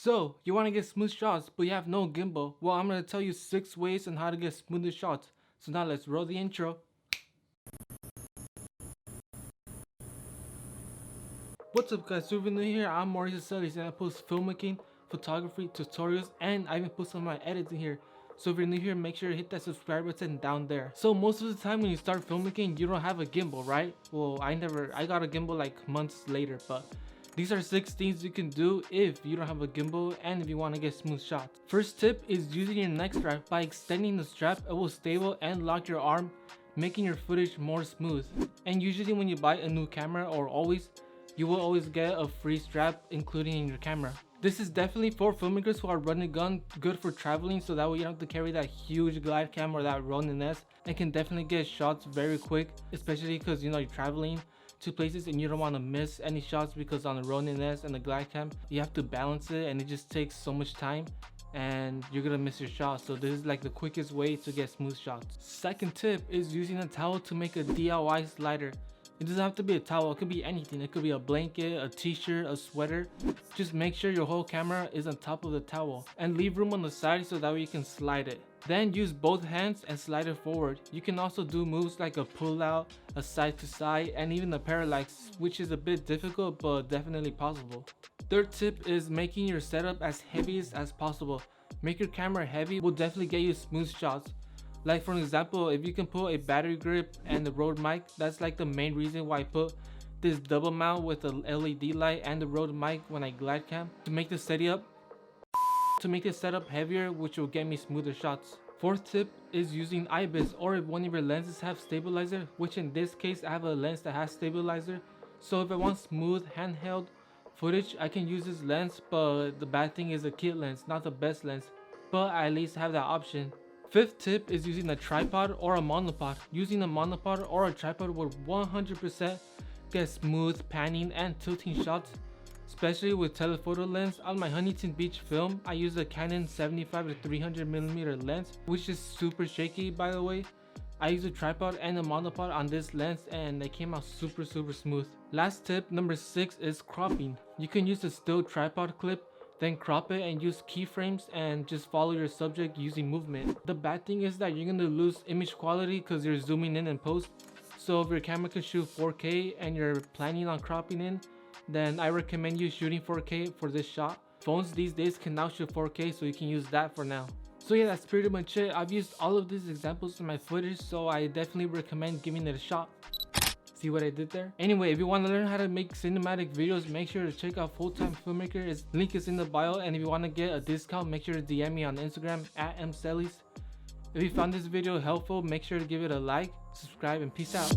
So, you want to get smooth shots, but you have no gimbal. Well, I'm going to tell you 6 ways on how to get smoother shots. So now let's roll the intro. What's up guys, so if you're new here, I'm Mauricio Celis and I post filmmaking, photography, tutorials, and I even post some of my edits in here. So if you're new here, make sure to hit that subscribe button down there. So most of the time when you start filmmaking, you don't have a gimbal, right? Well, I got a gimbal like months later, but these are 6 things you can do if you don't have a gimbal and if you want to get smooth shots. First tip is using your neck strap. By extending the strap, it will stable and lock your arm, making your footage more smooth. And usually when you buy a new camera, or you will always get a free strap including in your camera. This is definitely for filmmakers who are running gun, good for traveling, so that way you don't have to carry that huge glide cam or that Ronin S, and can definitely get shots very quick, especially because you're traveling to places and you don't want to miss any shots, because on the Ronin S and the glide cam you have to balance it and it just takes so much time and you're gonna miss your shot. So this is like the quickest way to get smooth shots. Second tip is using a towel to make a DIY slider. It doesn't have to be a towel, it could be anything. It could be a blanket, a t-shirt, a sweater. Just make sure your whole camera is on top of the towel and leave room on the side so that way you can slide it. Then use both hands and slide it forward. You can also do moves like a pull out, a side to side, and even a parallax, which is a bit difficult but definitely possible. Third tip is making your setup as heavy as possible. Make your camera heavy will definitely get you smooth shots. Like for example, if you can put a battery grip and the Rode mic, that's like the main reason why I put this double mount with the LED light and the Rode mic when I glide cam, to make the setup heavier, which will get me smoother shots. Fourth tip is using IBIS, or if one of your lenses have stabilizer, which in this case I have a lens that has stabilizer. So if I want smooth handheld footage, I can use this lens, but the bad thing is a kit lens, not the best lens, but I at least have that option. Fifth tip is using a tripod or a monopod. Using a monopod or a tripod will 100% get smooth panning and tilting shots, especially with telephoto lens. On my Huntington Beach film, I use a Canon 75-300mm lens, which is super shaky by the way. I use a tripod and a monopod on this lens and they came out super smooth. Last tip, number 6, is cropping. You can use a still tripod clip, then crop it and use keyframes and just follow your subject using movement. The bad thing is that you're gonna lose image quality because you're zooming in post. So if your camera can shoot 4K and you're planning on cropping in, then I recommend you shooting 4K for this shot. Phones these days can now shoot 4K, so you can use that for now. So yeah, that's pretty much it. I've used all of these examples in my footage, so I definitely recommend giving it a shot. See what I did there? Anyway, if you want to learn how to make cinematic videos, make sure to check out Full-Time Filmmaker. Its link is in the bio, and if you want to get a discount, make sure to DM me on Instagram at mcelis. If you found this video helpful, make sure to give it a like, subscribe, and peace out.